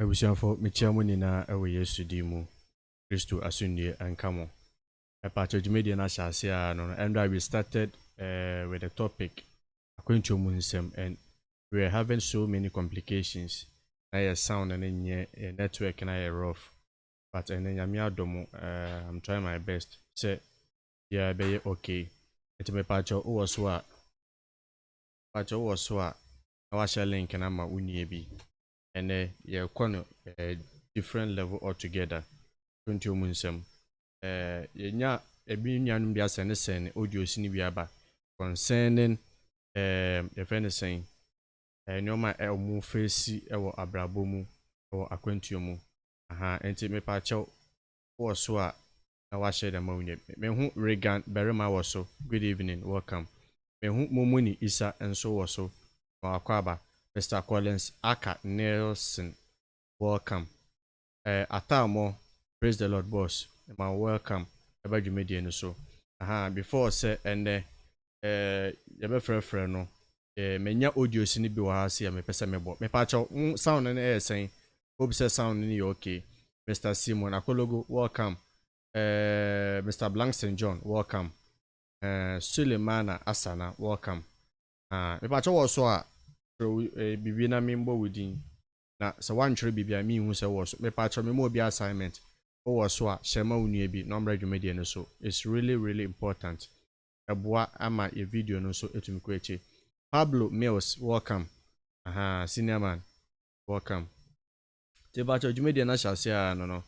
Abusuafo mekyia mu nyinaa ɛwɔ Yesu din mu. Kristo asundue anka mo. Pacho dwumadie na hyase a no and we started with the topic Akwantuo mu Nsem, and we are having so many complications. Na your sound and your network na your rough. But and then nyame adom I'm trying my best. Say yeah be okay. Enti me pacho wo so a na wa share link na ma unie bi. And you're on a different level altogether. Akwantuo mu Nsem. Yenya ebi nyanum bia send audio sini biaba concerning your friend is saying nyoma mu face ewo abrabo mu ewo akwantuo mu enti me pa chew wo so a na wa share dem awunye me hu Regan Berima wo so. Good evening, welcome. Me hu Momoni Isa enso wo so akwaba. Mr. Collins Aka Nelson, welcome. Atamo, praise the Lord, boss. My welcome. About you media so. Before say and you friend no. Menya audio sini bi wa hasi me pesa me bo. Me pacho sound na saying. Hope say sound ni okay. Mr. Simon Akologo, welcome. Mr. Blankson John, welcome. Sulemana Asana, welcome. Me pacho wo so a bibi na mimbo within na so one tree bibia me hu se wo so me patcho me mo bi assignment wo so a shema unue bi number dwumade no so. It's really important. Eboa ama your video no so etumi ko eche. Pablo Mills, welcome. Senior man, welcome. Te patcho dwumade na share no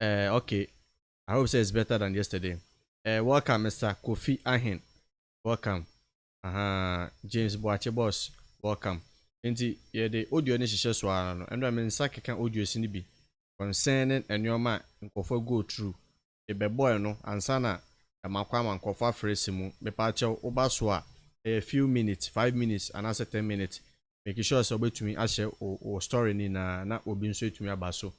okay, I hope say it's better than yesterday. Welcome Mr. Kofi Ahin, welcome. James Boache boss, welcome. Enti ye de audio ni hihye so ara no endo me nsa keka audio si ni bi concerning enyoma nkofo go through e be boy no ansa na makwa nkofo afresi mu me pa che oba so a few minutes, 5 minutes and 10 minutes, make sure so betumi ahye o story ni na obi nso etumi aba so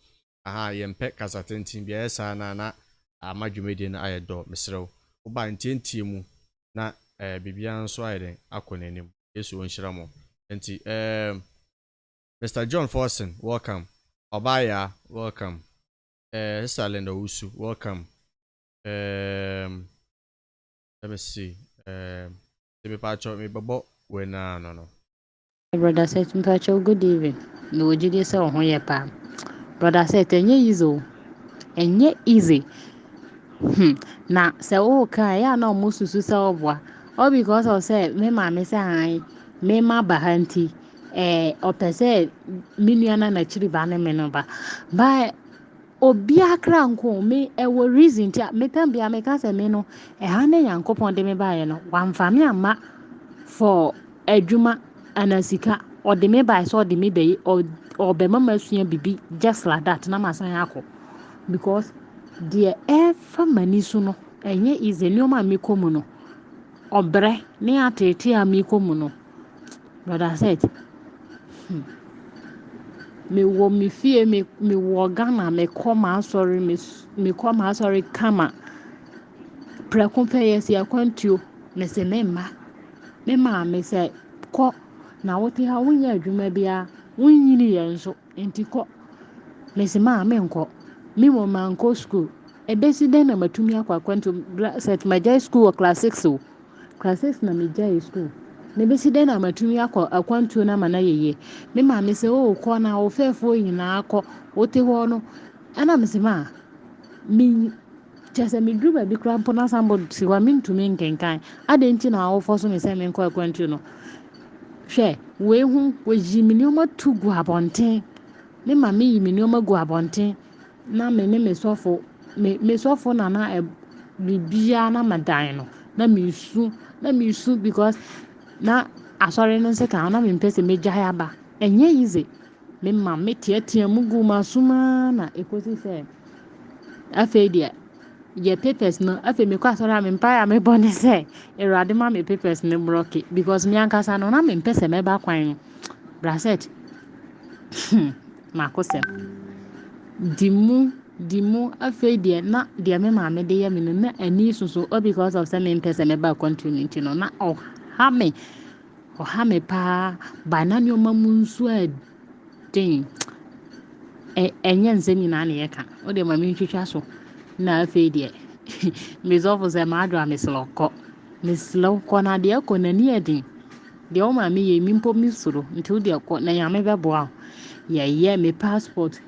ye mpe kasatentin bia esa na amadwumede na ayedo mesrew oba ntientie mu na bibia nso ayeden akonanim. Yesu onhyira mo. Enti Mr. John Forson, welcome. Obaya, welcome. Salenda Usu, welcome. Let me see. Me pacho me babo we no. Brother said, Mpacho, good evening. No, Judy saw on your palm. Brother said, and ye easy. Na se o kan ya na omo susu se obwa. All because of say me ma me say han me ma bahanti opese minuana na chiri ba ne me no ba. Ba obi akra nko me ewo reason ti me tambia me ka se me no ha ne yankopon de me ba ye no wamfa me ama for adwuma anasika or de me ba so de me be or be mama sua bibi just like that na ma san akọ because the efa mani so no enye ize nioma mi komu no obre ne atete a mi komu no. Brother said me wo mi fie me wo Ghana me koma sorry me koma sorry kama prekompe yes Akwantuo me se me ma me se ko na wote ha wonya adwuma bia wonyini ye nso enti ko me se ma me nko me mo manko school ebesi den na matumi akwa Akwantuo SETH majai school class 6 o class 6 na majai school na ebesi den na matumi akwa Akwantuo na mana yeye me ma me se o ko na o fefo yina akọ wote ho no ana me se ma mi chese mi druba bi krampo na sambo si wa mintumi nkenkan adenti na wo fo so me se me nko Akwantuo no hwe we hu we jimini o matu gu abonten me ma me yimini o magu abonten na me ne me sofo na bibia na madan no na me su because na asori no se ka na me pese me gya ba enye easy me ma me tiatia mugu masuma na ekosi se afedia ye papers no afi me kwa asori me mpa ya me bone se erade ma me papers ne block because me ankasa no na me pese me ba kwan braset makosem dimu afedia na dia me ma me de ya me no na ani susu all because of say me pese me ba continue no na ha me pa ba na ni o ma mu nsu adin ɛnyɛ nsɛm nyinaa na yɛka wode ma mentwitwa so na afei deɛ mesɔfo sɛ maadwo a mesrɛ wo kɔ na deɛ ɛkɔ n'ani ɛden deɛ wo maame yɛ mi mpo me soro nti wo deɛ kɔ na nyame bɛboa wo yɛyɛ me passport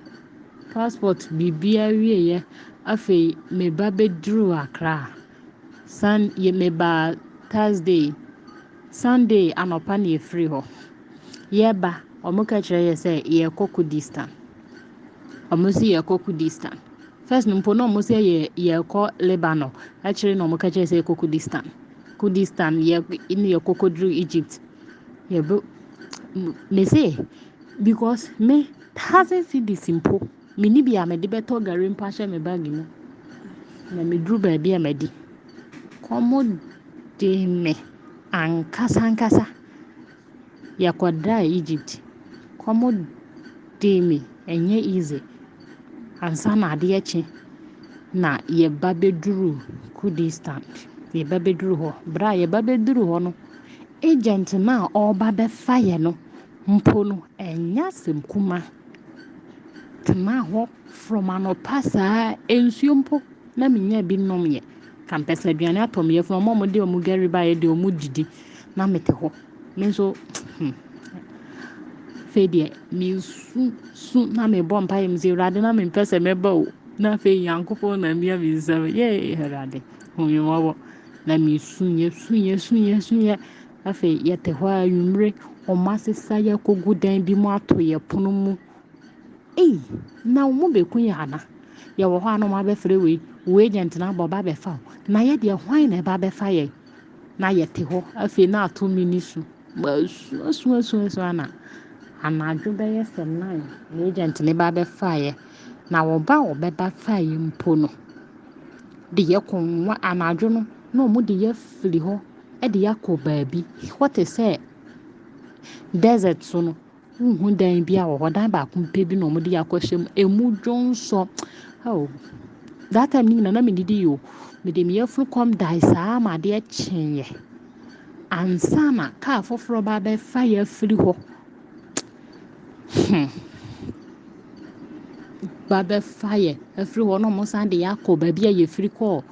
biribiara wieɛ afei me ba bɛduru Accra meba Thursday Sunday anɔpa na yɛfiri hɔ yɛba ɔmo ka kyerɛ yɛ sɛ yɛkɔ Kurdistan ɔmo si yɛkɔ Kurdistan first no mpo na ɔmo sɛ yɛkɔ Lebanon akyerɛ na ɔmo ka kyerɛ sɛ yɛkɔ Kurdistan ne yɛkɔ kɔduru Egypt yɛbɛ me say because me 1,000 cedis mpo meni bi a mede bɛtɔ gari mpo ahyɛ me bag mu na meduru baabi a madi kɔmo de me ankasa yɛkɔdaa Egypt kɔmo de me ɛnyɛ easy ansa na adeɛ kye na yɛba bɛduru Kurdistan yɛba bɛduru hɔ bra yɛba bɛduru hɔ no agent na ɔba bɛfa yɛ no mpo no ɛnyɛ asɛm kuma tena hɔ from anɔpa saa nsuo mpo na menya bi nom yɛ kampɛsɛ aduane atɔm yɛ from ɔmo de ɔmo gari ba yɛ de ɔmo didi na mete hɔ me nso afei deɛ mesu na mebɔ mpaeɛ sɛ Awurade na mempɛ sɛ mɛba o na afei Nyankopɔn na mmea me nsɛm Awurade hu me mmɔbɔ na mesuyɛ afei yɛte hɔ a anwummere ɔmo asesa yɛ kɔgu dan bi mu ato yɛ pono mu na ɔmo bɛku yɛ ana yɛwɔ hɔ a na ɔmo abɛfrɛ wei agent na abɔ ba bɛfa wo na yɛdeɛ hwan na ɛba bɛfa yɛ na yɛte hɔ afei na ato me ni su asu ana anadwo bɛyɛ sɛ 9 na agent ne ba bɛfa yɛ na ɔbɛba fa yɛ mpo no de yɛkɔ nwa anadwo no na ɔmo de yɛfiri hɔ de yɛakɔ baabi wɔte sɛ desert so no wohu dan bi a wɔ hɔ dan baako mpɛ bi na ɔmo de yɛakɔhyɛ mu emu dwonsɔ that time ne nyinaa na medidi yɛ o mede me yɛfunu kɔm dae saa ma adeɛ kyeeɛ ansa na kaa foforɔ ba bɛfa yɛ afiri hɔ ba bɛfa yɛ afiri hɔ na ɔmo san de yɛakɔ baabi a yɛfiri kɔɔ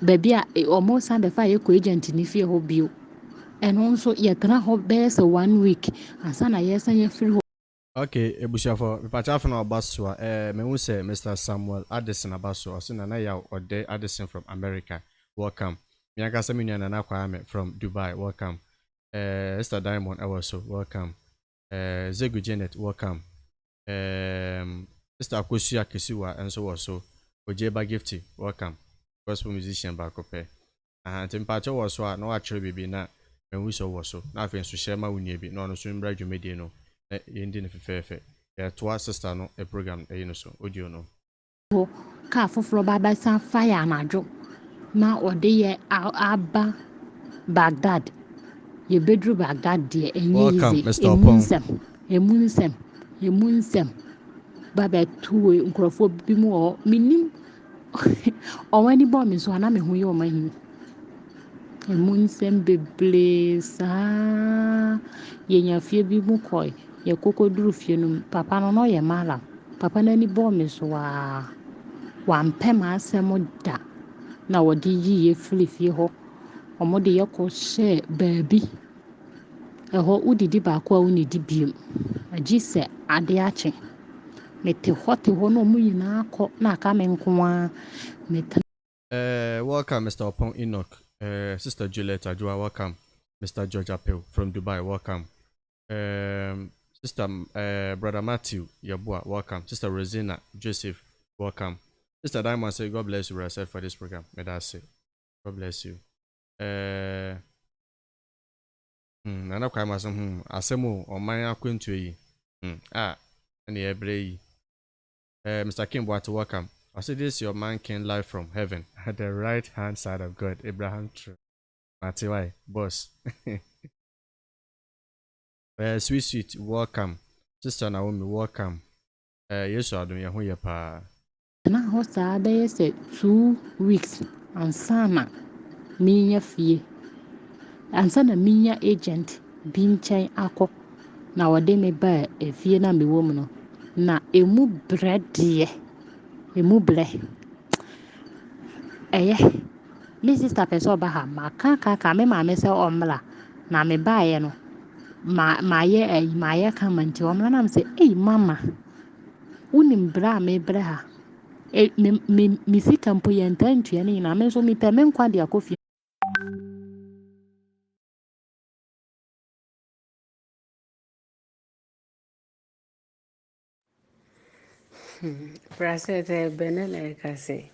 baabi a ɔmo san bɛfa yɛkɔ agent ne fie hɔ bio ɛno nso yɛtena hɔ bɛyɛ sɛ 1 week ansa na yɛsan yɛfiri hɔ. Okay, ebusuafo mepacha afọ na ọba so a mehu sɛ Mr. Samuel Addison aba so ɔso na na ya ɔde Addison from America welcome mianka sɛ menua na Kwame from Dubai welcome Esther Diamond ɛwɔ so welcome Zegu Janet welcome Mr. Akosua Kesiwa nso wɔ so Ojeba Gifty welcome gospel musician baako pɛ nti mpacha wɔ so a na wakyerɛ bibi na mehu sɛ wɔ so na afei nso hyɛ ma wunie bi na ɔno so mbra dwumedie no yendi ne fefefe ya toa sister no a program no so audio no ka foforɔ ba san fire anadwo na ɔde yɛ aba Baghdad yɛbɛduru Baghdad deɛ ɛnyɛ easy emu nsɛm ba bɛto nkurɔfoɔ bi mu wɔ menim ɔwɔ ani bɔ me so ana me ho yɛ ɔma hin emu nsɛm bebree saa yɛnya fie bi mu kɔe yɛkɔkɔ duru fie no papa no yɛ mala papa n'ani bɔ me so wampɛ ma asɛm da na wɔde yi yɛfiri fie hɔ ɔmo de yɛkɔ hyɛ baabi ɛhɔ wodidi baako a wonidi biem agye sɛ ade akye mete hɔ na ɔmo nyinaa kɔ na aka me nko a welcome Mr. Opon Enoch Sister Juliet Ajua welcome Mr. George Appel from Dubai welcome Sister Brother Matthew Yabua welcome Sister Rosina Joseph welcome Sister Diamond say God bless you yourself for this program may that say God bless you nana kwa maso asemu oman Akwantuo yi and ebre yi Mr. Kim Boat welcome I say this your man King live from heaven at the right hand side of God Abraham true Matiwai boss sweet welcome Sister Naomi welcome Yesu adom ye ho ye pa na ho saa bɛyɛ sɛ 2 weeks ansa na menya fie ansa na menya agent bi nkyɛn akɔ na wɔde me ba fie na mewɔ mu no na emu brɛ me sister pɛ sɛ ɔba ha maka me maame sɛ ɔmmra na mebaeɛ no maayɛ kama nti ɔmmra na sɛ mama wonim brɛ a mebrɛ ha me sika mpo yɛntaa ntua no nyinaa me nso mepɛ me nkwa de akɔ fie Prasete benene kase.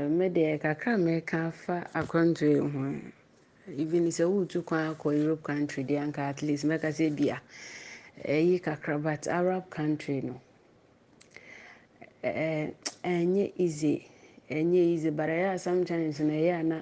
Me de kakra me ka fa Akwantuo ho. Even is a wood to kwa Europe country de anka at least make us bia. Yi kakra but Arab country no. Enye easy. Enye easy but sometimes na ya na